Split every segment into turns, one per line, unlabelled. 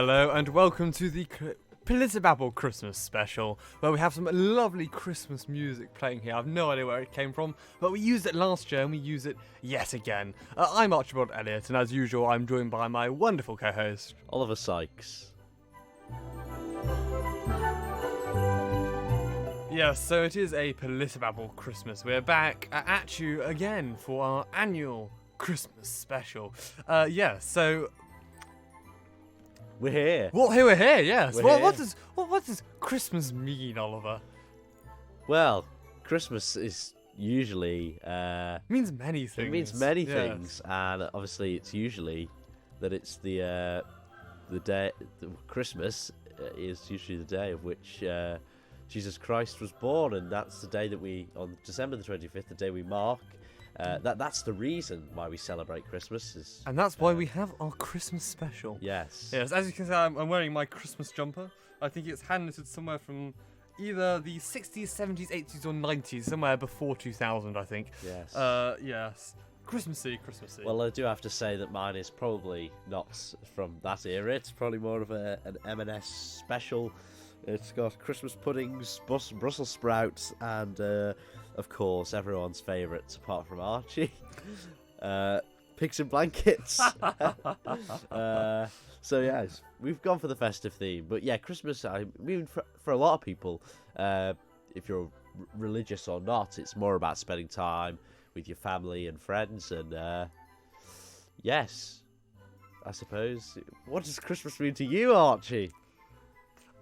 Hello and welcome to the PolitiBabble Christmas special, where we have some lovely Christmas music playing here. I have no idea where it came from, but we used it last year and we use it yet again. I'm Archibald Elliott, and as usual I'm joined by my wonderful co-host,
Oliver Sykes.
Yes, so it is a PolitiBabble Christmas. We're back at you again for our annual Christmas special. So
We're here.
Well, here we're here. Yes.
We're
What
here.
does Christmas mean, Oliver?
Well, Christmas is usually
It means many things.
it means many
Yes.
things, and obviously it's usually that it's the day. Christmas is usually the day of which Jesus Christ was born, and that's the day that on December the 25th, the day we mark. That's the reason why we celebrate Christmas.
And that's why we have our Christmas special.
Yes.
Yes, as you can see, I'm wearing my Christmas jumper. I think it's hand-knitted somewhere from either the 60s, 70s, 80s, or 90s, somewhere before 2000, I think.
Yes.
Yes. Christmassy.
Well, I do have to say that mine is probably not from that era. It's probably more of an M&S special. It's got Christmas puddings, Brussels sprouts, and of course everyone's favourites apart from Archie, pigs in blankets. So yes, we've gone for the festive theme. But yeah, Christmas, I mean, for a lot of people, if you're religious or not, it's more about spending time with your family and friends. And yes, I suppose. What does Christmas mean to you, Archie?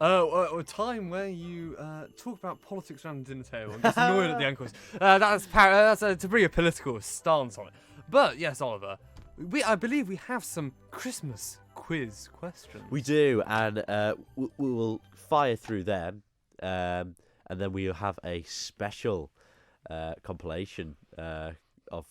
A time where you talk about politics around the dinner table and get annoyed at the uncles. That's to bring a political stance on it. But yes, Oliver, I believe we have some Christmas quiz questions.
We do, and we will fire through them, and then we'll have a special compilation of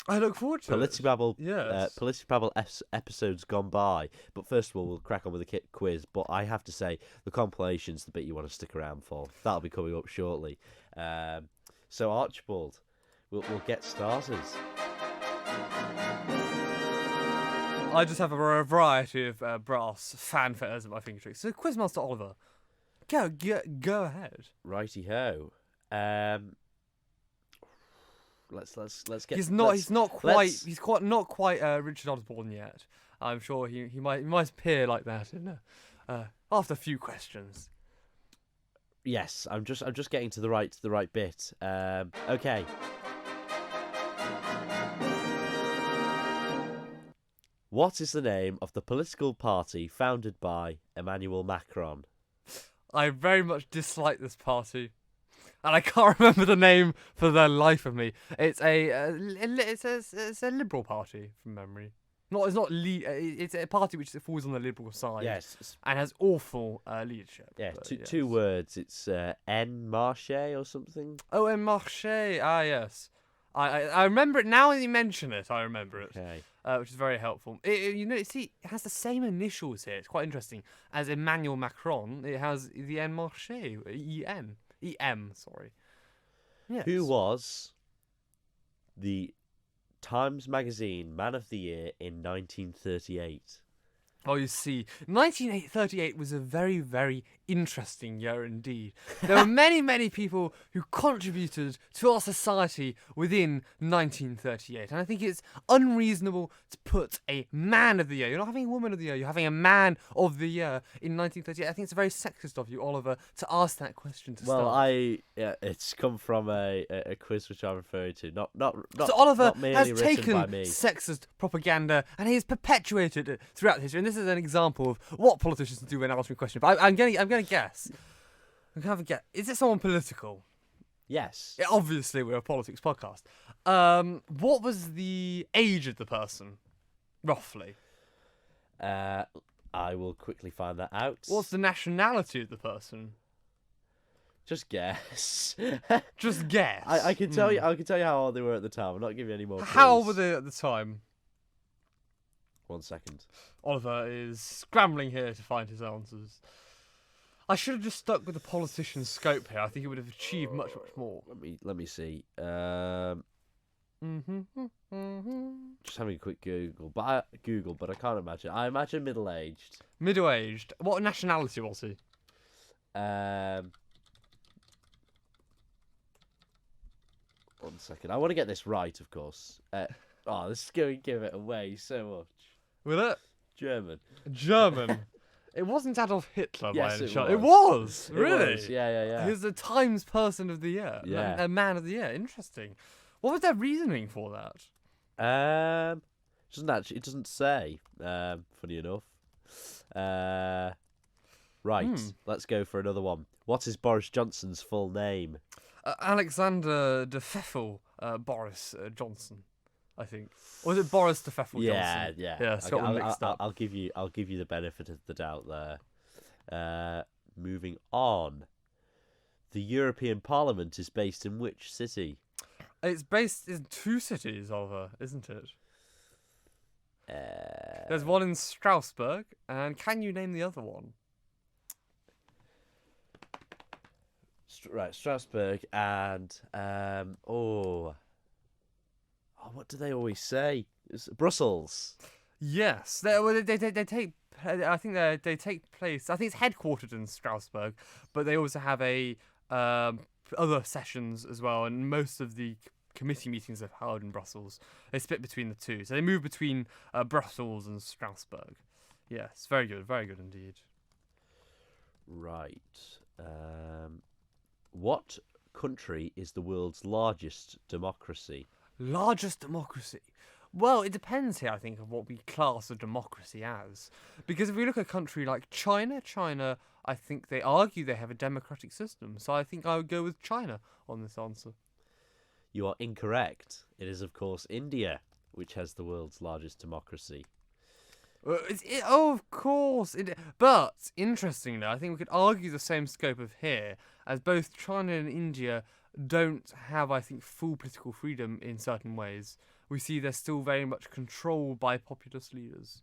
I look forward to it.
PolitiBabble,
Yes.
PolitiBabble episodes gone by. But first of all, we'll crack on with the quiz. But I have to say, the compilation's the bit you want to stick around for. That'll be coming up shortly. So Archibald, we'll get started.
I just have a variety of brass fanfares at my fingertips. So, Quizmaster Oliver, go ahead.
Righty ho. Let's get.
He's not quite Richard Osborne yet. I'm sure he might appear like that in after a few questions.
Yes, I'm just getting to the right bit. Okay. What is the name of the political party founded by Emmanuel Macron?
I very much dislike this party, and I can't remember the name for the life of me. It's a liberal party from memory. It's a party which falls on the liberal side.
Yes.
And has awful leadership.
Yeah,
but
two words. It's En Marche or something.
Oh, En Marche. Ah, yes. I remember it now that you mention it. I remember it.
Okay.
Which is very helpful. It has the same initials here. It's quite interesting. As Emmanuel Macron, it has the En Marche. EM, sorry. Yes.
Who was the Times Magazine Man of the Year in 1938?
Oh, you see, 1938 was a very, very interesting year indeed. There were many, many people who contributed to our society within 1938. And I think it's unreasonable to put a man of the year. You're not having a woman of the year, you're having a man of the year in 1938. I think it's very sexist of you, Oliver, to ask that question to start.
It's come from a quiz which I'm referring to. Not
So Oliver
not merely
has
written
taken
by me.
sexist propaganda and he has perpetuated it throughout history. And this is an example of what politicians do when asking questions. But I'm going to guess. I'm going to have a guess. Is it someone political?
Yes.
Yeah, obviously, we're a politics podcast. What was the age of the person, roughly?
I will quickly find that out.
What's the nationality of the person?
Just guess.
Just guess.
I can tell you. I can tell you how old they were at the time. I'm not giving you any more.
How old
clues.
were they at the time?
1 second.
Oliver is scrambling here to find his answers. I should have just stuck with the politician's scope here. I think he would have achieved much, much more.
Let me see. Just having a quick Google, but I can't imagine. I imagine middle-aged.
Middle-aged. What nationality was he?
One second. I want to get this right, of course. This is going to give it away so much.
Will it?
German.
German. It wasn't Adolf Hitler by
Yes,
any
it
chance.
was.
It was.
It
Really?
was. Yeah.
He was the Times Person of the Year.
Yeah.
A Man of the Year. Interesting. What was their reasoning for that?
It doesn't say. Funny enough. Right. Let's go for another one. What is Boris Johnson's full name?
Alexander de Pfeffel Boris Johnson, I think. Or was it Boris de Pfeffel Johnson?
Yeah.
Yeah, it's got them mixed up.
I'll give you the benefit of the doubt there. Moving on. The European Parliament is based in which city?
It's based in 2 cities, Oliver, isn't it? There's one in Strasbourg, and can you name the other one?
Right, Strasbourg and what do they always say? It's Brussels.
Yes, they take. I think they take place. I think it's headquartered in Strasbourg, but they also have other sessions as well, and most of the committee meetings are held in Brussels. They split between the two, so they move between Brussels and Strasbourg. Yes, very good indeed.
Right. What country is the world's largest democracy?
Largest democracy. Well, it depends here, I think, of what we class a democracy as. Because if we look at a country like China, I think they argue they have a democratic system. So I think I would go with China on this answer.
You are incorrect. It is, of course, India, which has the world's largest democracy.
Of course. But, interestingly, I think we could argue the same scope of here, as both China and India don't have, I think, full political freedom in certain ways. We see they're still very much controlled by populist leaders.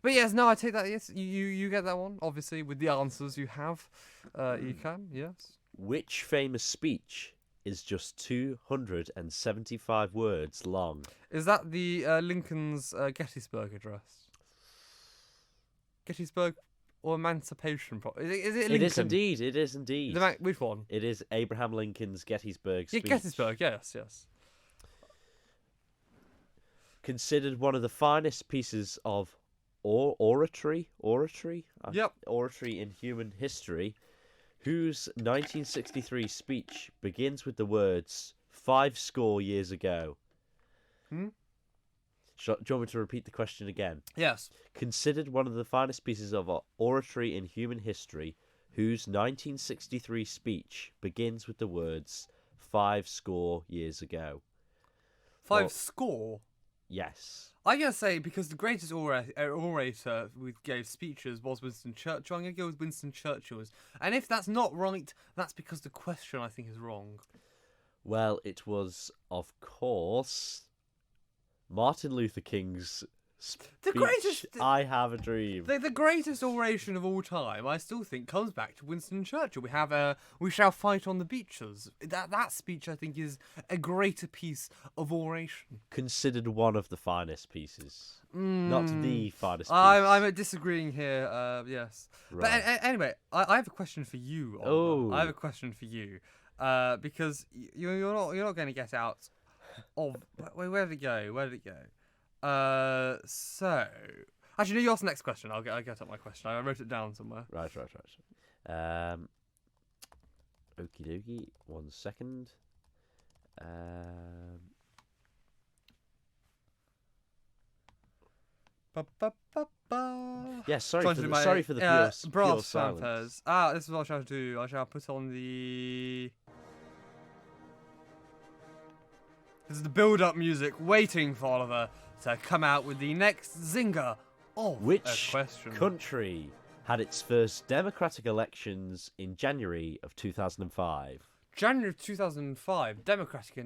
But yes, no, I take that. Yes, you get that one. Obviously, with the answers you have, you can. Yes.
Which famous speech is just 275 words long?
Is that the Lincoln's Gettysburg Address? Gettysburg or Emancipation? Is it Lincoln?
It is indeed.
Which one?
It is Abraham Lincoln's Gettysburg speech.
Yeah, Gettysburg. Yes.
Considered one of the finest pieces of oratory in human history, whose 1963 speech begins with the words 50 years ago. Do you want me to repeat the question again?
Yes.
Considered one of the finest pieces of oratory in human history, whose 1963 speech begins with the words 50 years ago.
Five score?
Yes.
I'm going to say, because the greatest orator who gave speeches was Winston Churchill, I'm going to go with Winston Churchill's. And if that's not right, that's because the question, I think, is wrong.
Well, it was, of course, Martin Luther King's speech,
The greatest...
I Have a Dream.
The greatest oration of all time, I still think, comes back to Winston Churchill. We have "We Shall Fight on the Beaches." That speech, I think, is a greater piece of oration.
Considered one of the finest pieces. Not the finest piece.
I'm disagreeing here, yes.
Right.
But anyway, I have a question for you, Oliver. I have a question for you. Because you're not going to get out of... Wait, where did it go? So... Actually, no, you ask the next question. I'll get up my question. I wrote it down somewhere.
Right. Okie dokie. 1 second. Yes, sorry for the pure
brass
silence.
fanfares. This is what I shall do. I shall put on the... This is the build-up music, waiting for Oliver to come out with the next zinger of
Which
a question.
country had its first democratic elections in January of 2005?
January of 2005, democratic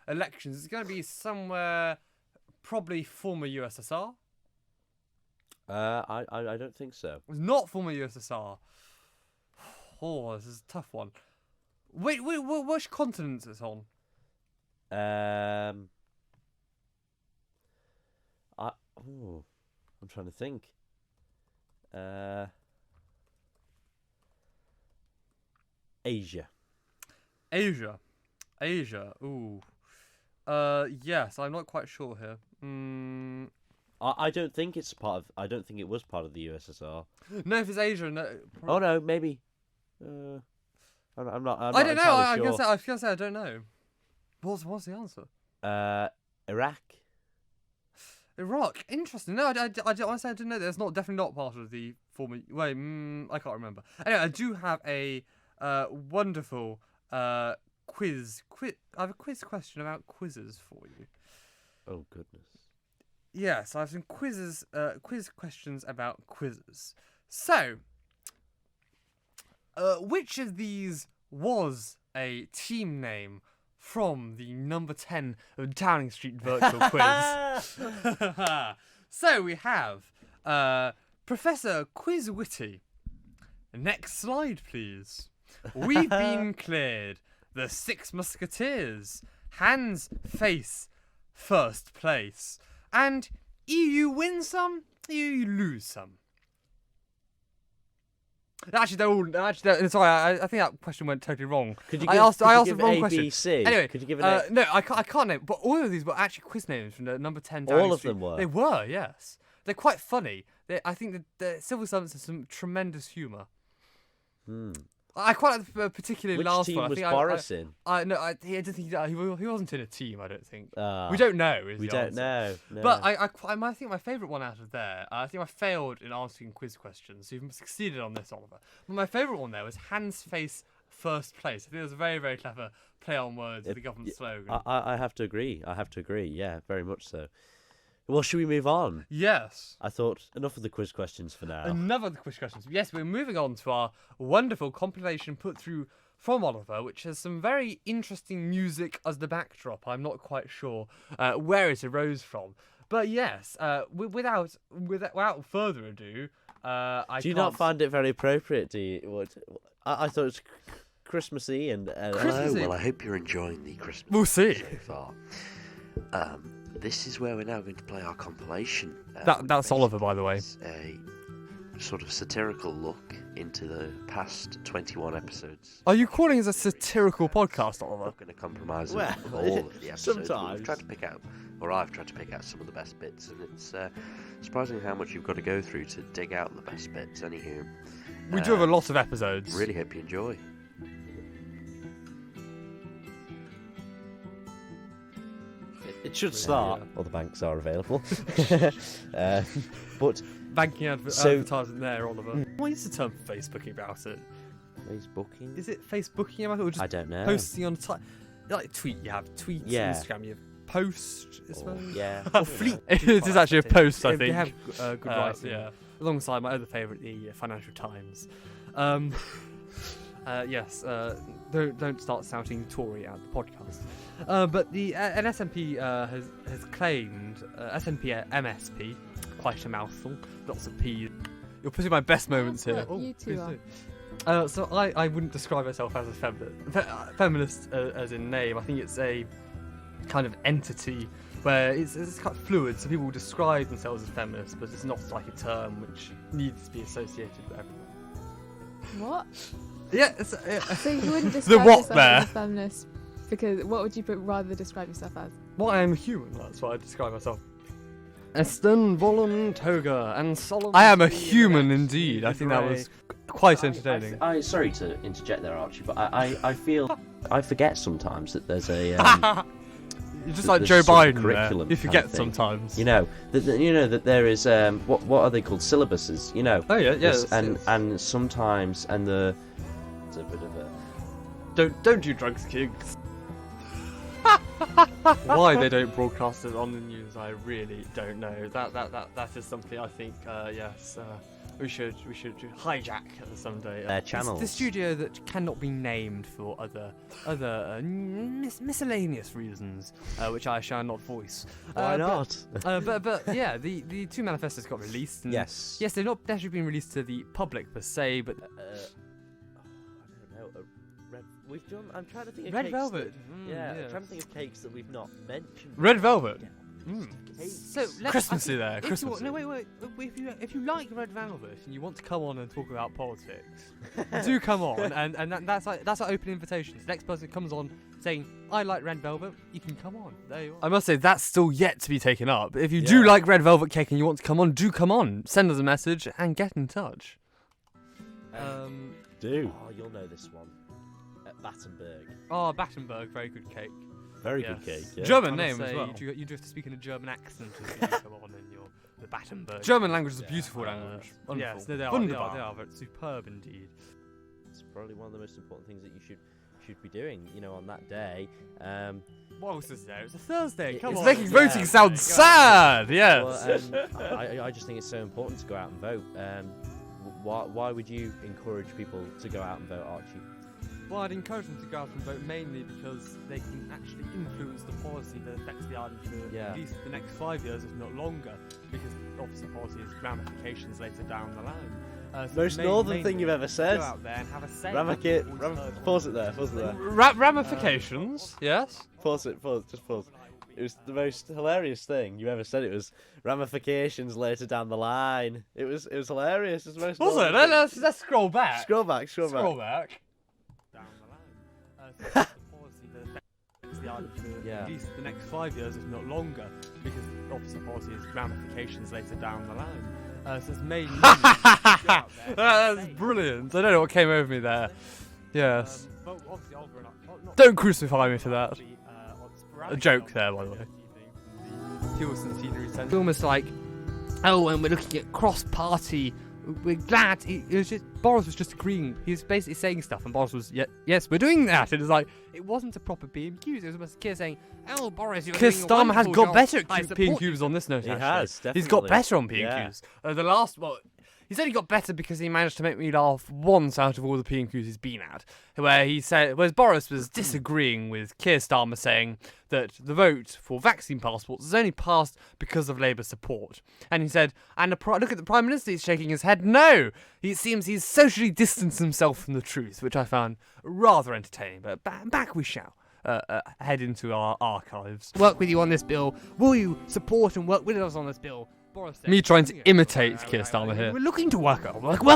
elections. It's going to be somewhere, probably former USSR.
I don't think so.
It's not former USSR. Oh, this is a tough one. Wait, which continent is it on?
Oh, I'm trying to think. Asia.
Asia. Ooh. Yes, I'm not quite sure here.
I don't think it's part of. I don't think it was part of the USSR.
No, if it's Asia, no.
Oh no, maybe. I'm not.
I don't know. I
Sure.
was gonna say I don't know. What's the answer?
Iraq.
Iraq. Interesting. No, I honestly I didn't know that. It's definitely not part of the former. Wait, I can't remember. Anyway, I do have a wonderful quiz. I have a quiz question about quizzes for you.
Oh goodness.
Yes, I have some quiz questions about quizzes. So, which of these was a team name from the number 10 of Downing Street virtual quiz? So we have Professor Quizwitty. Next slide, please. We've been cleared. The Six Musketeers. Hands, face, first place. And you win some, you lose some. Actually, they're all. Sorry, I think that question went totally wrong.
I asked
the wrong question.
ABC?
Anyway,
could you give an
no, I can't name. But all of these were actually quiz names from the number 10.
All of them were.
They were, yes. They're quite funny. I think the civil servants have some tremendous humour. I quite like the particularly
Which
last
team
one.
was
I think
Boris in?
I don't think he wasn't in a team. I don't think.
Ah,
We don't know.
We don't know. No.
But I think my favourite one out of there. I think I failed in answering quiz questions. So you've succeeded on this, Oliver. But my favourite one there was hands, face, first place. I think it was a very, very clever play on words with the government slogan.
I have to agree. Yeah, very much so. Well, should we move on?
Yes.
I thought enough of the quiz questions for now.
Another quiz questions. Yes, we're moving on to our wonderful compilation put through from Oliver, which has some very interesting music as the backdrop. I'm not quite sure where it arose from. But yes, without further ado,
Do you not find it very appropriate? Do you? I thought it was Christmassy and.
Christmassy.
Well, I hope you're enjoying the Christmas
We'll see.
so far. This is where we're now going to play our compilation.
That's Oliver, by the way.
It's a sort of satirical look into the past 21 episodes.
Are you calling us a satirical podcast,
I'm
Oliver?
not going to compromise
Well,
with all of the episodes. But
sometimes.
we've tried to pick out, or I've tried to pick out some of the best bits, and it's surprising how much you've got to go through to dig out the best bits. Anywho,
We do have a lot of episodes.
really hope you enjoy.
It should start. All the banks are available. But
Banking
So-
advertising there, Oliver. What is the term Facebooking about it?
Facebooking.
Is it Facebooking about it, or just
I don't know.
posting on like tweet? You have tweets,
Yeah.
Instagram. You have post. I suppose.
Yeah.
Fleet. It is actually a post, I think.
They have good writing.
Yeah, alongside my other favourite, the Financial Times. Yes, don't start shouting Tory out the podcast. But the an SNP has claimed SNP MSP, quite a mouthful, lots of P. You're putting my best moments here.
You two are.
So I wouldn't describe myself as a feminist as in name. I think it's a kind of entity where it's kind of fluid, so people describe themselves as feminists, but it's not like a term which needs to be associated with everyone.
What?
Yeah,
So you wouldn't
The
describe
what
yourself
there?
as a feminist because what would you rather describe yourself as?
well, I am a human, that's what I describe myself. Esten volum toga and solemn. I am a human indeed. I think that was quite entertaining.
I sorry to interject there, Archie, but I feel I forget sometimes that there's a
You're just like
there's
Joe
some
Biden.
curriculum
You
kind
forget
of thing.
sometimes.
you know that there is what are they called, syllabuses? You know.
Oh yeah, yeah.
There's- and sometimes it's a bit of a
Don't do drugs, kids. Why they don't broadcast it on the news, I really don't know. That is something I think. Yes, we should hijack someday.
Their
It's
channels.
the studio that cannot be named for other miscellaneous reasons, which I shall not voice.
Why not?
But yeah, the two manifestos got released. And
Yes.
Yes, they've not necessarily been released to the public per se, but
I don't know. We've done. I'm trying to think of
Red
cakes
Velvet.
that- yeah, I'm trying to think of cakes that we've not mentioned.
Red Velvet.
Yeah,
Mm.
stick
So
Christmassy there,
if you
Christmassy.
want, no, wait. If you like Red Velvet and you want to come on and talk about politics, do come on, and that's our open invitation. The next person comes on saying, "I like Red Velvet," you can come on. There you are.
I must say that's still yet to be taken up. If you do like Red Velvet Cake and you want to come on, do come on. Send us a message and get in touch.
Do. Oh, you'll know this one. At Battenberg.
Oh, Battenberg, very good cake.
Very good cake. Yeah.
German name as well.
You do have to speak in a German accent as you come on in your the Battenberg.
German language is a beautiful language. Wonderful.
Yes, they are.
Wunderbar.
They are superb indeed.
It's probably one of the most important things that you should be doing. On that day.
What was this day? It's a Thursday. Come
It's
on.
making voting sound sad. Yes.
Well, I just think it's so important to go out and vote. Why would you encourage people to go out and vote, Archie?
Well, I'd encourage them to go out and vote mainly because they can actually influence the policy that affects the island for at least the next 5 years, if not longer, because obviously policy has ramifications later down the line. So
Most northern thing you've ever said.
Go out there and have a say.
Pause it there.
Ramifications. Yes.
Pause it. Just pause. It was the most hilarious thing you ever said. It was ramifications later down the line. It was hilarious. It's the most.
Was it? Let's scroll back.
Scroll back.
Down the line. The policy that affects the island for at least the next 5 years, if not longer, because obviously policy has ramifications later down the line. So it's mainly.
That's brilliant. I don't know what came over me there. Yes.
But obviously Oliver and I,
Don't crucify me for that. A joke there, by the way.
Tilson scenery centre. Almost like, oh, and we're looking at cross-party. We're glad. Boris was just agreeing. He was basically saying stuff, and Boris was, yes, we're doing that. And it was like, it wasn't a proper B&Q. It was almost Keir saying, oh, Boris, you're
Keir
doing a
Starmer has
wonderful
got
job.
better
I
at
support
P&Qs on this note,
He
actually.
has, definitely.
He's got better on P&Qs.
Yeah.
The last, he's only got better because he managed to make me laugh once out of all the P&Qs he's been at, whereas Boris was disagreeing with Keir Starmer, saying that the vote for vaccine passports is only passed because of Labour support. And he said, look at the Prime Minister, he's shaking his head. No! It seems he's socially distanced himself from the truth, which I found rather entertaining. But back we shall. Head into our archives.
Work with you on this bill. Will you support and work with us on this bill?
Me trying to imitate Keir Starmer here.
We're looking to work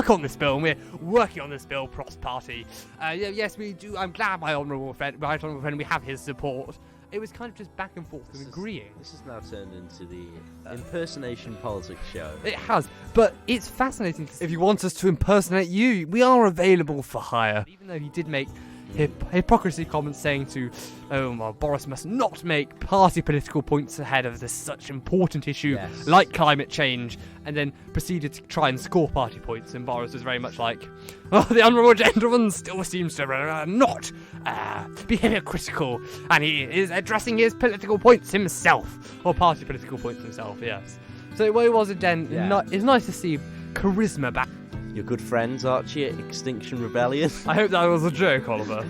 on this bill, and we're working on this bill, cross-party. Yes, we do. I'm glad my honourable friend, we have his support. It was kind of just back and forth and agreeing.
This has now turned into the impersonation politics show.
It has, but it's fascinating to see.
If you want us to impersonate you, we are available for hire.
Even though he did make hypocrisy comments saying to, oh, well, Boris must not make party political points ahead of this such important issue like climate change, and then proceeded to try and score party points, and Boris was very much like, oh, the honourable gentleman still seems to not be hypocritical, and he is addressing his political points himself, or party political points himself, yes. So it was again, it's nice to see charisma back.
Your good friends, Archie, at Extinction Rebellion.
I hope that was a joke, Oliver.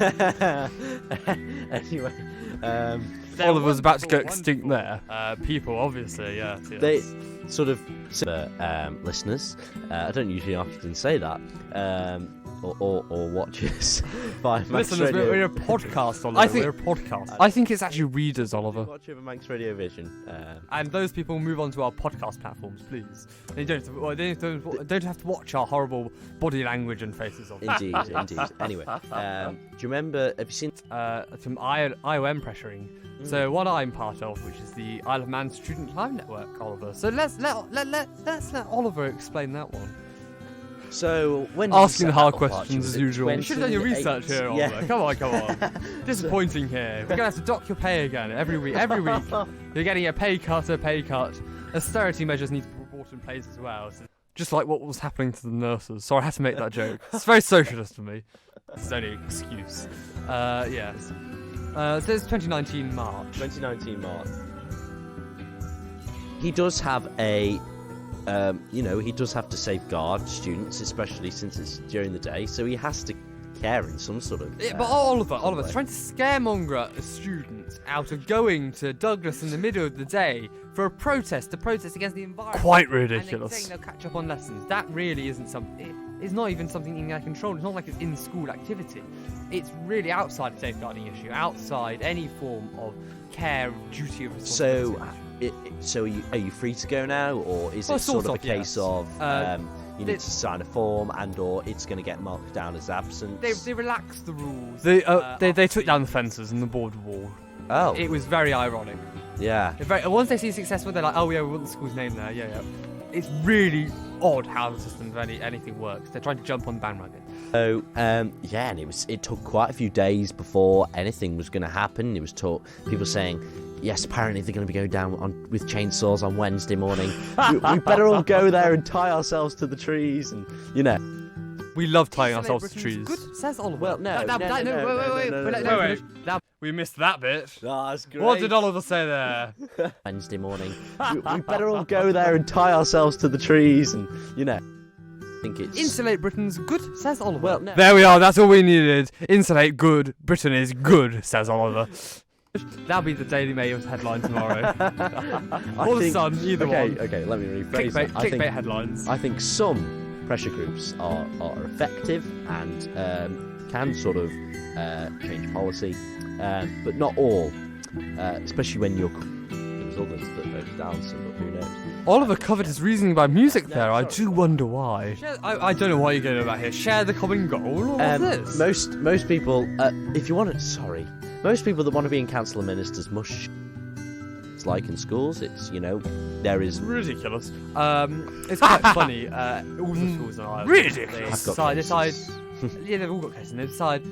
Anyway,
Oliver's about to go extinct there. People, obviously, yes.
They sort of, listeners, I don't usually often say that, or watchers by Max
Listeners,
Radio.
we're a podcast, Oliver. We're a podcast. I think it's actually readers, Oliver.
Watch over Max Radio Vision.
And those people move on to our podcast platforms, please. They don't have to watch our horrible body language and faces on.
Indeed. Anyway, do you remember? Have you seen
some IOM pressuring? So what I'm part of, which is the Isle of Man Student Climb Network, Oliver. So let's let Oliver explain that one.
So when
asking the hard
up,
questions as usual. You should have done your research here, Oliver.
Yeah.
Come on. Disappointing here. We're gonna have to dock your pay again every week. You're getting a pay cut. Austerity measures need to be brought in place as well. So just like what was happening to the nurses. Sorry, I had to make that joke. It's very socialist of me. It's only an excuse. Yes. So it's 2019 March.
2019 March. He does have a. He does have to safeguard students, especially since it's during the day, so he has to care in some sort of...
but Oliver's trying to scaremonger a student out of going to Douglas in the middle of the day for a protest against the environment.
Quite ridiculous.
And then saying they'll catch up on lessons. That really isn't something... It's not even something in their control. It's not like it's in-school activity. It's really outside the safeguarding issue, outside any form of care, duty of responsibility.
So... So are you free to go now, or is
Well,
it sort of a
sort of,
case
yes.
of you
they-
need to sign a form, or it's going to get marked down as absence?
They relaxed the rules. They took down the fences and the border wall.
Oh,
It was very ironic.
yeah.
Once they see successful, they're like, oh yeah, we want the school's name there. Yeah. It's really odd how the system of anything works. They're trying to jump on the bandwagon.
So and it took quite a few days before anything was going to happen. It was people saying, yes, apparently they're going to be going down with chainsaws on Wednesday morning. we better all go there and tie ourselves to the trees, and
We love tying
Isolate
ourselves to
Britain's
trees.
Good, says Oliver.
Well, no,
Wait,
no,
Wait. We missed that bit.
Oh, that's great.
What did Oliver say there?
Wednesday morning. we better all go there and tie ourselves to the trees, and I think it's
Insulate Britain's good, says Oliver.
well, no.
There we are. That's all we needed. Insulate good. Britain is good, says Oliver. That'll be the Daily Mail's headline tomorrow. Or the Sun, either one.
Okay, let me rephrase that.
Clickbait headlines.
I think some pressure groups are effective and can sort of change policy, but not all, especially when there's others that voted down some, but who knows.
Oliver covered his reasoning by music
No,
there. I
sorry.
do wonder why. I don't know what you're going about here. Share the common goal. Or what's this?
Most people, if you want to, most people that want to be in council and ministers must. It's like in schools. It's there is.
Ridiculous. It's quite funny. All the schools in Ireland.
I've got
Decide.
cases.
Yeah, they've all got cases. And they decide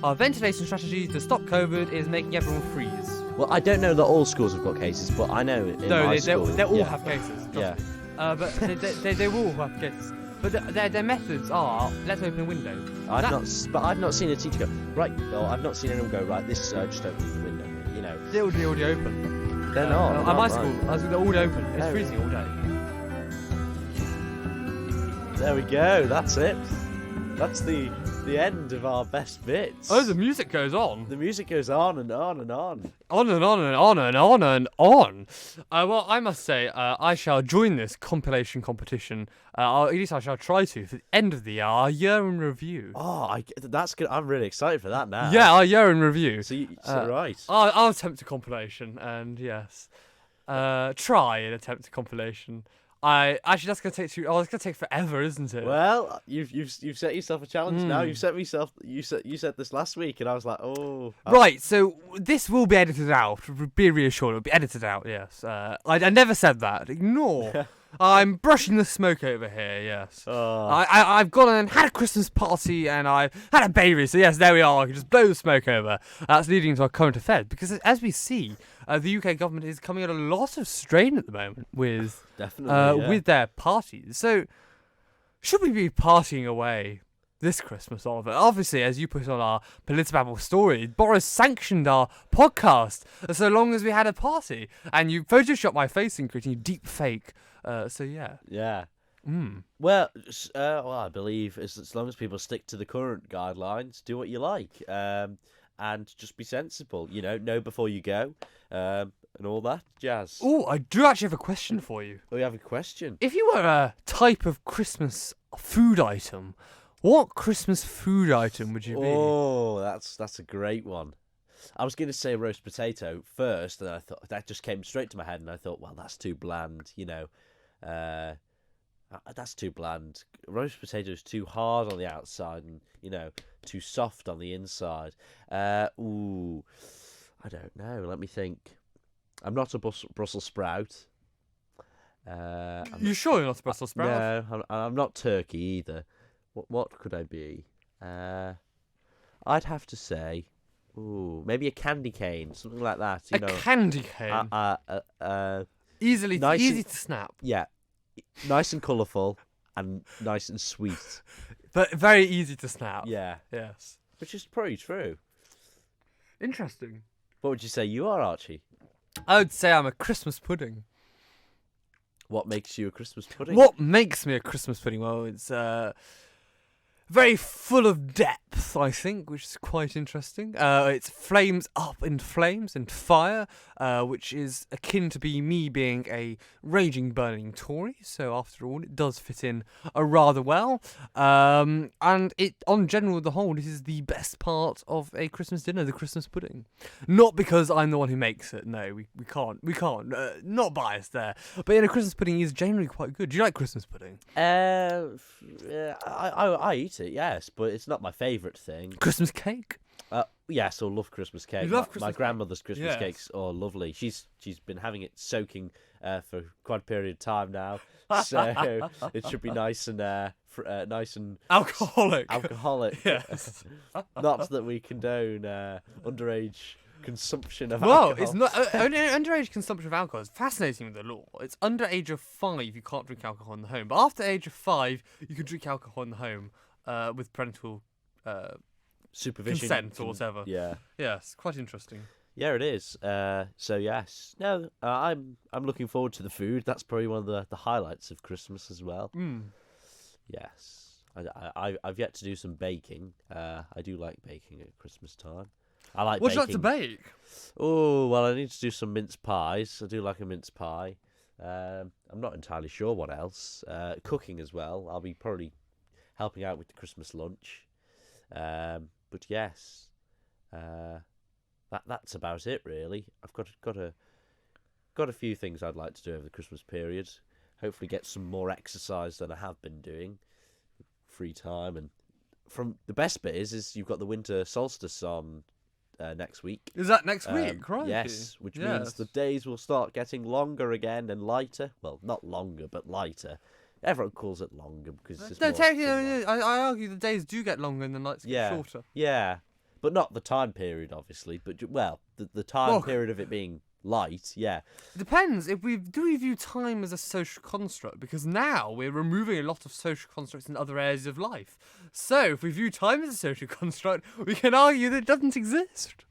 our ventilation strategy to stop COVID is making everyone freeze.
Well, I don't know that all schools have got cases, but I know in
No,
my
they
school,
all
yeah.
have cases.
Yeah.
But they will have cases. But their methods are let's open a window.
I've not seen a teacher go right. No, I've not seen anyone go right. This just opens the window.
They're already open.
They're not.
At my school, they're all open. It's
Oh.
freezing all day.
There we go. That's it. That's the end of our best bits.
Oh, the music goes on.
The music goes on and on and on.
On and on and on and on and on. Well, I must say, I shall join this compilation competition. At least I shall try to for the end of the year, our year in review.
Oh, that's good. I'm really excited for that now.
Yeah, our year in review.
So right.
I'll attempt a compilation, and yes, try and attempt a compilation. That's gonna take it's gonna take forever, isn't it?
Well, you've set yourself a challenge now.
Hmm.
You said this last week, and I was like, oh.
Right, so this will be edited out. Be reassured, it'll be edited out. Yes, I never said that. Ignore. I'm brushing the smoke over here. Yes.
Oh.
I've gone and had a Christmas party and I've had a baby. So yes, there we are. I can just blow the smoke over. That's leading to our current affairs because as we see, the UK government is coming at a lot of strain at the moment with
Definitely.
with their parties. So should we be partying away this Christmas, Oliver? Obviously, as you put on our PolitiBabble story, Boris sanctioned our podcast so long as we had a party, and you photoshopped my face in creating deep fake. So yeah.
Yeah.
Mm.
Well, I believe as long as people stick to the current guidelines, do what you like, and just be sensible. Know before you go, and all that jazz.
Oh, I do actually have a question for you.
We have a question.
If you were a type of Christmas food item, what Christmas food item would you be?
Oh, that's a great one. I was going to say roast potato first, and I thought that just came straight to my head, and I thought, well, that's too bland. That's too bland. Roast potato is too hard on the outside and too soft on the inside. Ooh, I don't know. Let me think. I'm not a Brussels sprout.
You sure you're not a Brussels sprout?
No, I'm not turkey either. What could I be? I'd have to say, maybe a candy cane, something like that.
A candy cane. Easy to snap.
Yeah, nice and colourful and nice and sweet.
But very easy to snap.
Yeah,
Yes.
which is pretty true.
Interesting.
What would you say you are, Archie?
I would say I'm a Christmas pudding.
What makes you a Christmas pudding?
What makes me a Christmas pudding? Well, it's very full of depth, I think, which is quite interesting. It's flames up in flames and fire, which is akin to me being a raging, burning Tory. So after all, it does fit in rather well. And it, on general, the whole, this is the best part of a Christmas dinner, the Christmas pudding. Not because I'm the one who makes it. No, we can't. Not biased there. But a Christmas pudding is generally quite good. Do you like Christmas pudding?
I eat it, yes, but it's not my favourite thing.
Christmas cake?
Yes, I love Christmas cake.
You love
my
Christmas cake?
grandmother's Christmas
Yes.
cakes are lovely. She's been having it soaking for quite a period of time now, so it should be nice and
Alcoholic.
Yes. Not that we condone underage consumption of
Well,
alcohol.
it's not underage consumption of alcohol is fascinating with the law. It's under age of 5 you can't drink alcohol in the home, but after age of 5 you can drink alcohol in the home with parental
Supervision,
consent or whatever.
Yeah,
Yes, quite interesting.
yeah, it is. So yes, no, I'm looking forward to the food. That's probably one of the highlights of Christmas as well. Yes, I've yet to do some baking. I do like baking at Christmas time. I like
What do you
baking.
like to bake?
Oh, well, I need to do some mince pies. I do like a mince pie. I'm not entirely sure what else. Cooking as well. I'll be probably helping out with the Christmas lunch. But yes, that's about it really. I've got a few things I'd like to do over the Christmas period. Hopefully, get some more exercise than I have been doing. Free time, and from the best bit is you've got the winter solstice on. Next week.
Is that next week? Right.
Yes, which means the days will start getting longer again and lighter. Well, not longer, but lighter. Everyone calls it longer because it's
No,
more
technically,
sunlight.
I argue the days do get longer and the nights get
Yeah.
shorter.
Yeah, but not the time period, obviously. But the time
Well,
period of it being light. Yeah,
It depends if we view time as a social construct, because now we're removing a lot of social constructs in other areas of life. So if we view time as a social construct, we can argue that it doesn't exist,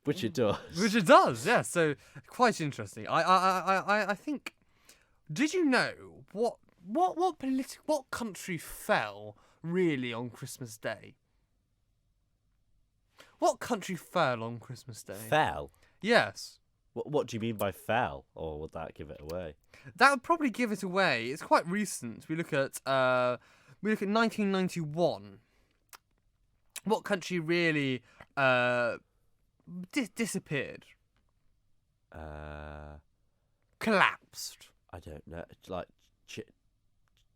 which it does.
which it does. Yeah. So quite interesting. I think. Did you know what country fell really on Christmas Day? What country fell on Christmas Day?
Fell.
Yes.
What do you mean by fell? Or would that give it away?
That would probably give it away. It's quite recent. We look at 1991. What country really disappeared? Collapsed.
I don't know. It's like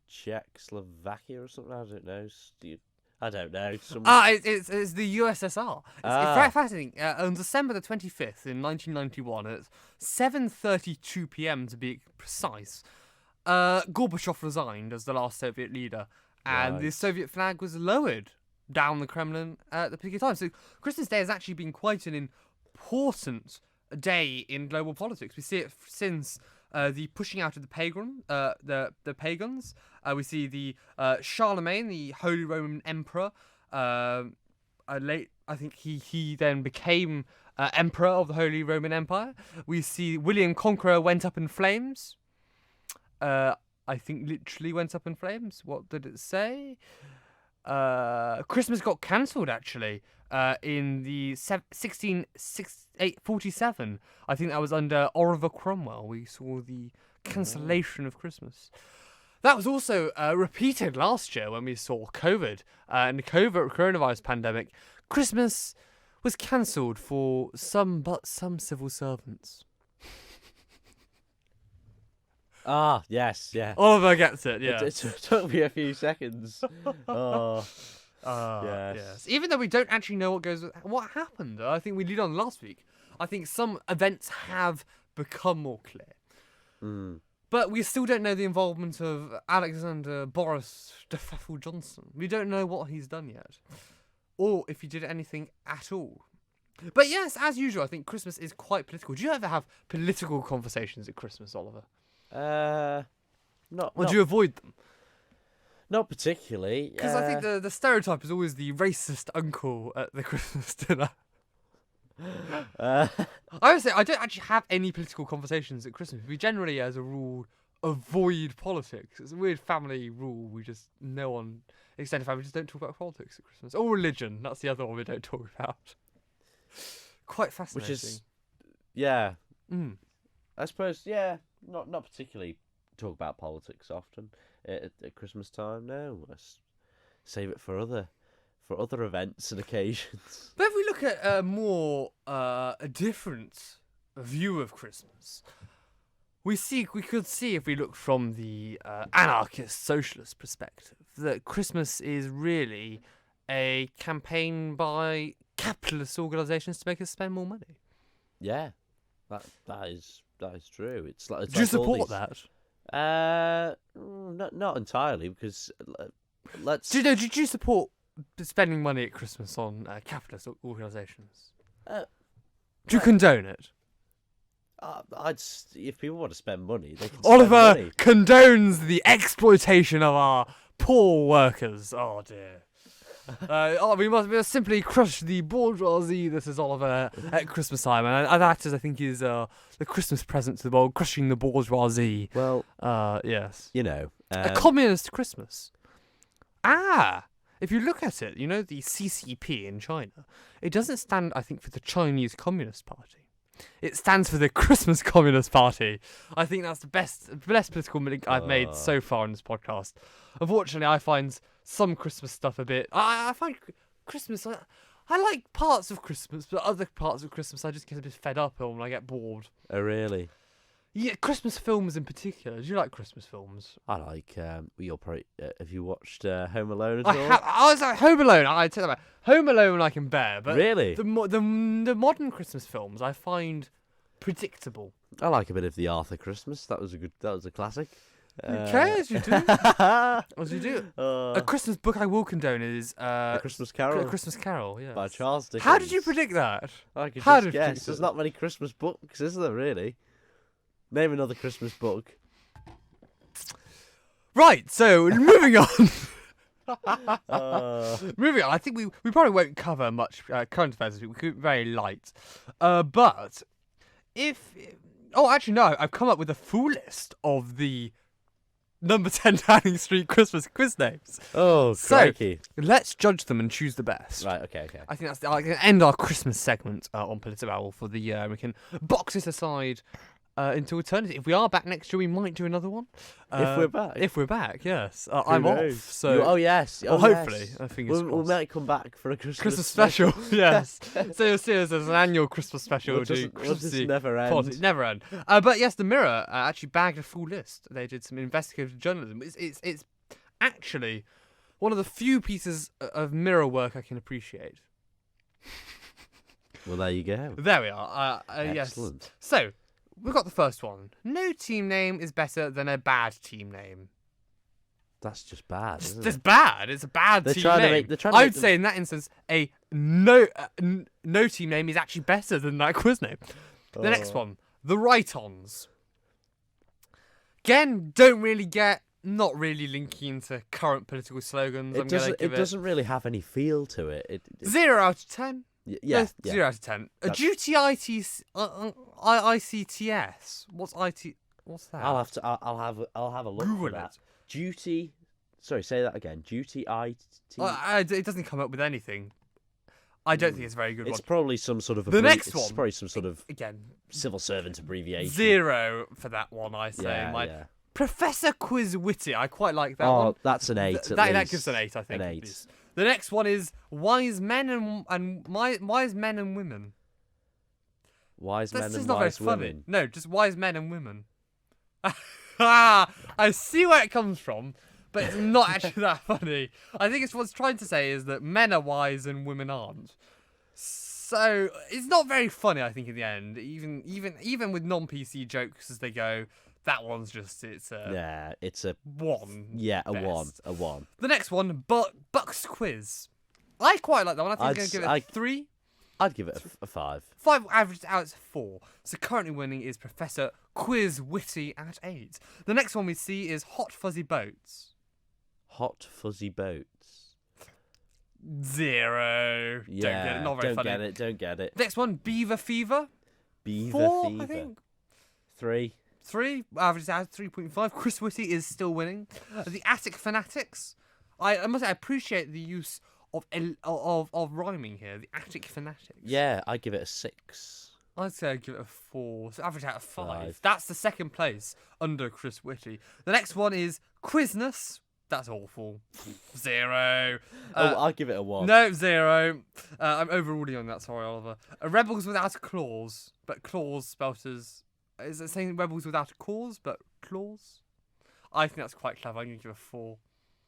Czechoslovakia or something. I don't know. I don't know.
It's the USSR. It's very fascinating. On December the 25th in 1991 at 7:32 p.m. to be precise, Gorbachev resigned as the last Soviet leader, and the
Right.
Soviet flag was lowered down the Kremlin at the particular time. So Christmas Day has actually been quite an important day in global politics. We see it since the pushing out of the pagans. We see the Charlemagne, the Holy Roman Emperor. I think he then became Emperor of the Holy Roman Empire. We see William Conqueror went up in flames. I think literally went up in flames. What did it say? Christmas got cancelled actually in the 1847. I think that was under Oliver Cromwell. We saw the cancellation of Christmas. That was also repeated last year when we saw COVID and the coronavirus pandemic. Christmas was cancelled for some civil servants.
Ah, yes, yeah.
Oliver gets it, yeah.
It took me a few seconds. Oh,
Yes. Even though we don't actually know what happened, I think we lead on last week. I think some events have become more clear. But we still don't know the involvement of Alexander Boris de Pfeffel Johnson. We don't know what he's done yet. Or if he did anything at all. But yes, as usual, I think Christmas is quite political. Do you ever have political conversations at Christmas, Oliver?
Not.
Or do you avoid them?
Not particularly.
Because I think the stereotype is always the racist uncle at the Christmas dinner. I would say I don't actually have any political conversations at Christmas. We generally, as a rule, avoid politics. It's a weird family rule. No one, extended family, just don't talk about politics at Christmas. Or religion. That's the other one we don't talk about. Quite fascinating.
Which is, yeah.
Mm.
I suppose, yeah, not particularly talk about politics often at Christmas time. No, save it for other events and occasions.
But if we look at a different view of Christmas, we could see if we look from the anarchist socialist perspective that Christmas is really a campaign by capitalist organisations to make us spend more money.
Yeah, that is true. It's like
Do you support that?
Not entirely, because let's.
Do you support spending money at Christmas on capitalist organisations? Do you condone it?
If people want to spend money, they can
Oliver
spend money.
condones the exploitation of our poor workers. Oh dear. We must simply crush the bourgeoisie. This is Oliver at Christmas time, and that is, I think, is the Christmas present to the world: crushing the bourgeoisie.
Well,
yes,
a
a communist Christmas. If you look at it, the CCP in China, it doesn't stand, I think, for the Chinese Communist Party. It stands for the Christmas Communist Party. I think that's the best political link I've made so far in this podcast. Unfortunately, I find some Christmas stuff a bit. I find Christmas. I like parts of Christmas, but other parts of Christmas I just get a bit fed up on when I get bored.
Oh, really?
Yeah, Christmas films in particular. Do you like Christmas films?
I like. You're probably. Have you watched Home Alone at all?
I was like Home Alone. I tell you about Home Alone. I can bear, but
Really?
the modern Christmas films I find predictable.
I like a bit of the Arthur Christmas. That was a classic.
Okay, as you do. As you do. A
A
Christmas book I will condone is
Christmas Carol.
A Christmas Carol. Yeah.
By Charles Dickens.
How did you predict that?
I could
How
just
did you
guess.
predict
There's
it?
not many Christmas books, is there? Really? Name another Christmas book.
Right. So moving on.
Uh,
Moving on, I think we probably won't cover much current affairs this week. We keep it very light. But if... Oh, actually, no. I've come up with a full list of the number 10 Downing Street Christmas quiz names.
oh,
So-
crikey.
Let's judge them and choose the best.
Right, okay.
I think that's... I can end our Christmas segment on PolitiBabble for the year. We can box it aside into eternity. If we are back next year, we might do another one.
If we're back.
If we're back, yes.
Who
I'm
knows?
off, so...
Oh, yes.
Well,
Oh,
hopefully.
yes.
I think it's
We might come back for a Christmas
special, yes. So you'll see us as an annual Christmas special.
We'll
doing
just
Christmassy
never end.
politics. Never end. But yes, the Mirror actually bagged a full list. They did some investigative journalism. It's actually one of the few pieces of Mirror work I can appreciate.
Well, there you go.
There we are. Yes.
Excellent.
So we've got the first one. No team name is better than a bad team name.
That's just bad, isn't
It's
it?
bad. It's a bad
They're
team
trying to
name.
make- they're trying to
I
make
would
them-
say in that instance, a no team name is actually better than that quiz name. The next one, the Write-Ons. Again, don't really get, not really linking into current political slogans. I'm going to give
It doesn't really have any feel to it. It
0 out of 10.
yeah,
No,
yeah.
0 out of 10. A
That's-
duty ICTS. What's IT? What's that?
I'll have a look
Google
for
it.
that. Duty. Sorry, say that again. Duty IT.
It doesn't come up with anything. I don't think it's a very good
It's
one.
probably some sort of
The next
it's
one.
probably some sort of
Again,
civil servant abbreviation.
0 for that one, I say.
Yeah, yeah.
Professor Quiz Witty. I quite like that
Oh,
one.
that's an 8.
That gives an 8, I think.
An
at
8.
least. The next one is wise men and wise men and women.
Wise men
That's
and
just not very
wise
funny.
women.
No, just wise men and women. I see where it comes from, but it's not actually that funny. I think it's what's trying to say is that men are wise and women aren't. So it's not very funny, I think, in the end. Even with non-PC jokes as they go, that one's just it's a
Yeah, it's a
1.
yeah, a
best.
1, a 1.
The next one, Buck's Quiz. I quite like that one. I think I'm going to give it a 3.
I'd give it a 5.
5 averaged out as 4. So currently winning is Professor Quiz Witty at 8. The next one we see is Hot Fuzzy Boats.
Hot fuzzy boats.
0.
Yeah,
Don't get it. Not very funny.
Don't get it.
Next one, Beaver Fever.
Beaver
4,
fever.
I think.
3.
3. Average out 3.5. Chris Whitty is still winning. The Attic Fanatics. I must say, I appreciate the use of rhyming here. The Attic Fanatics.
Yeah, I give it a 6.
I'd say I'd give it a 4. So average out of 5.
5.
That's the second place under Chris Whitty. The next one is Quizness. That's awful. 0.
I'll give it a 1.
No, 0. I'm overruling on that. Sorry, Oliver. Rebels without a clause, but clause spelt as... Is it saying rebels without a cause, but clause? I think that's quite clever. I'm going to give it a 4.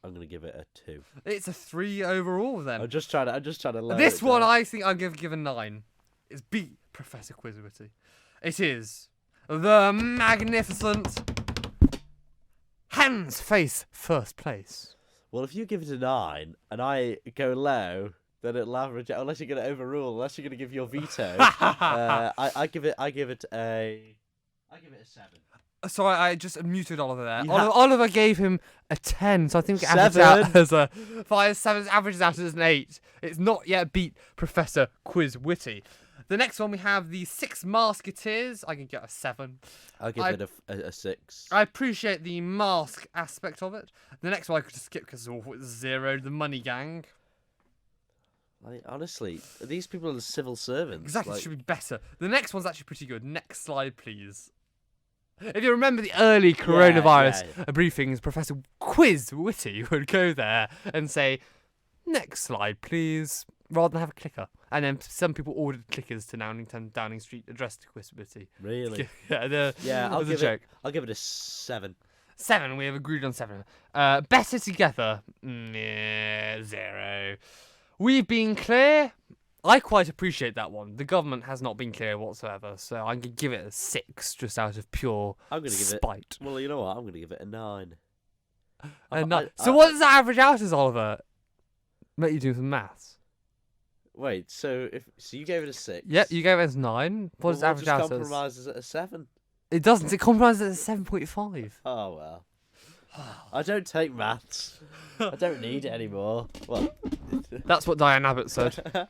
I'm going to give it a 2.
It's a 3 overall then.
I'm just trying to lower
This
it
one
down.
I think I'll give a 9. It's beat Professor Quizwitty. It is the magnificent Hands Face first place.
Well, if you give it a 9 and I go low, then it'll average out. Unless you're going to overrule, unless you're going to give your veto, I give it a 7.
Sorry, I just muted Oliver there.
You
Oliver gave him a 10, so I think it averages
7.
out as a 5. 7 averages out as an 8. It's not yet beat Professor Quizwitty. The next one we have the 6 Masketeers. I can get a 7.
I'll give it a 6.
I appreciate the mask aspect of it. The next one I could just skip because it's awful. It's 0. The Money Gang.
Honestly, these people are the civil servants.
Exactly, it should be better. The next one's actually pretty good. Next slide, please. If you remember the early coronavirus briefings, Professor Quizwitty would go there and say, "Next slide, please," rather than have a clicker. And then some people ordered clickers to Downing Street addressed to Quizwitty.
Really?
Yeah,
I'll give
joke.
I'll give it a 7.
7, we have agreed on 7. Better Together, 0. We've been clear. I quite appreciate that one. The government has not been clear whatsoever, so I'm going to give it a 6 just out of pure spite.
Well, you know what? I'm going to give it a 9.
So what does that average out as, Oliver? Make you do some maths.
Wait, so you gave it a 6?
Yep, you gave it as 9. What does it average out as?
Compromises at a 7.
It doesn't. It compromises at a 7.5.
Oh well. I don't take maths. I don't need it anymore. Well,
that's what Diane Abbott said.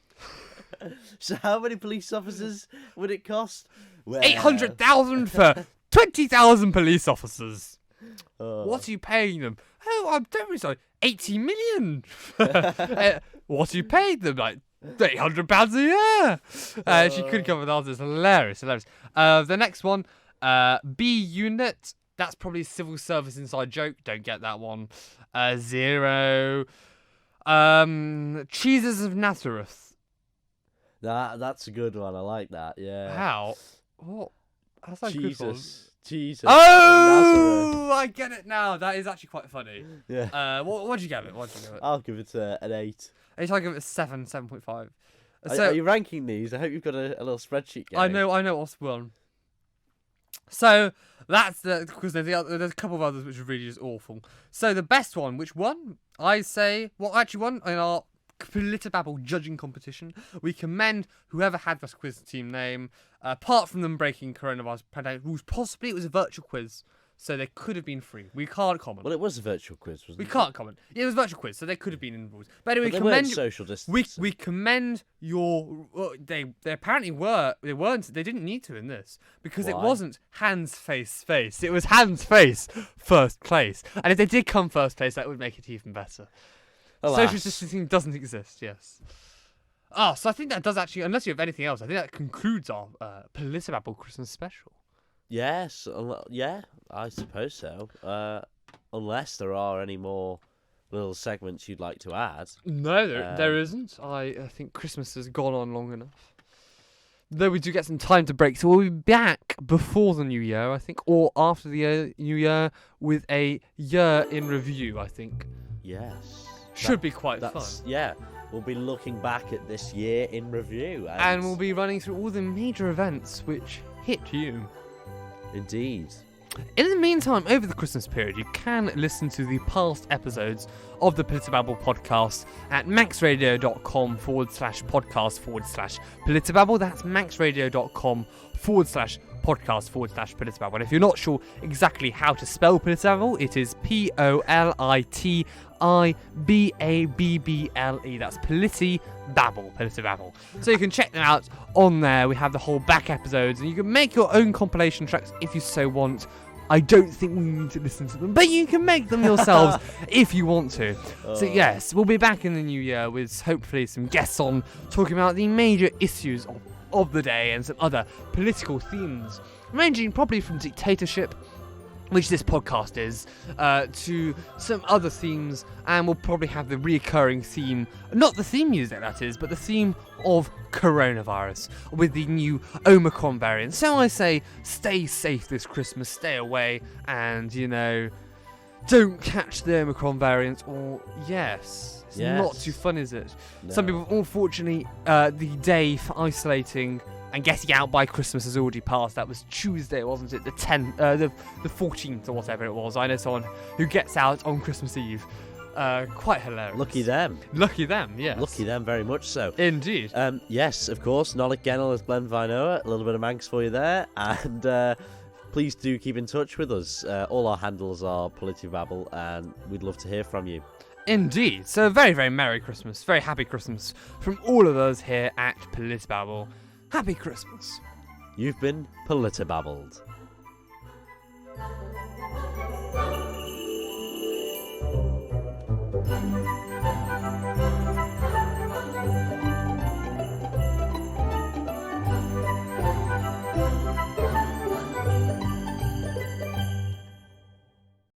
So how many police officers would it cost? Well,
800,000 for 20,000 police officers.
Oh.
What are you paying them? Oh, I'm very sorry. 80 million. What are you paying them? Like £800 a year. She couldn't come with answers. Hilarious. The next one, B Unit. That's probably a civil service inside joke. Don't get that one. 0. Cheeses of Nazareth.
That's a good one. I like that. Yeah.
How? What? That's a good one.
Jesus.
Oh, I get it now. That is actually quite funny.
Yeah.
What'd you give it?
I'll give it an 8.
I'll give it a 7, 7.5.
Are you ranking these? I hope you've got a little spreadsheet going.
I know what's one. So that's because there's a couple of others which are really just awful. So the best one, which one? I say, actually won in our PolitiBabble judging competition. We commend whoever had this quiz team name. Apart from them breaking coronavirus pandemic rules, possibly it was a virtual quiz, so they could have been free. We can't comment.
Well, it was a virtual quiz, wasn't it?
We can't comment. Yeah, it was a virtual quiz, so they could have been in the rules. But anyway,
they weren't social distancing.
We commend your. They apparently were. They weren't. They didn't need to in this because it wasn't hands face. It was hands face first place. And if they did come first place, that would make it even better.
Alas.
Social distancing doesn't exist. Yes. So I think that does actually. Unless you have anything else, I think that concludes our PolitiBabble Christmas special.
Yes. Yeah. I suppose so. Unless there are any more little segments you'd like to add.
No, there isn't. I think Christmas has gone on long enough. Though we do get some time to break, so we'll be back before the new year, I think, or after the new year with a year in review, I think.
Yes.
Should be quite fun.
Yeah. We'll be looking back at this year in review.
And we'll be running through all the major events which hit you.
Indeed.
In the meantime, over the Christmas period, you can listen to the past episodes of the PolitiBabble podcast at maxradio.com/podcast/PolitiBabble. That's maxradio.com/podcast/PolitiBabble. And if you're not sure exactly how to spell PolitiBabble, it is PolitiBabble. That's PolitiBabble. So you can check them out
on there. We have the whole back episodes, and you can make your own compilation tracks if you so want. I don't think we need to listen to them, but you can make them yourselves if you want to. So yes, we'll be back in the new year with hopefully some guests on talking about the major issues of the day and some other political themes, ranging probably from dictatorship, which this podcast is, to some other themes, and we'll probably have the reoccurring theme, not the theme music that is, but the theme of coronavirus with the new Omicron variant. So I say, stay safe this Christmas, stay away, and, don't catch the Omicron variant, or yes, it's not too fun, is it?
No.
Some people, unfortunately, the day for isolating and getting out by Christmas has already passed. That was Tuesday, wasn't it? The 10th, the 14th or whatever it was. I know someone who gets out on Christmas Eve. Quite hilarious.
Lucky them.
Lucky them, yes.
Lucky them, very much so.
Indeed.
Yes, of course. Nolik Gennell is Glenn Vinoa. A little bit of Manx for you there. And please do keep in touch with us. All our handles are PolitiBabble, and we'd love to hear from you.
Indeed. So very, very Merry Christmas. Very Happy Christmas from all of us here at PolitiBabble. Happy Christmas.
You've been PolitiBabbled.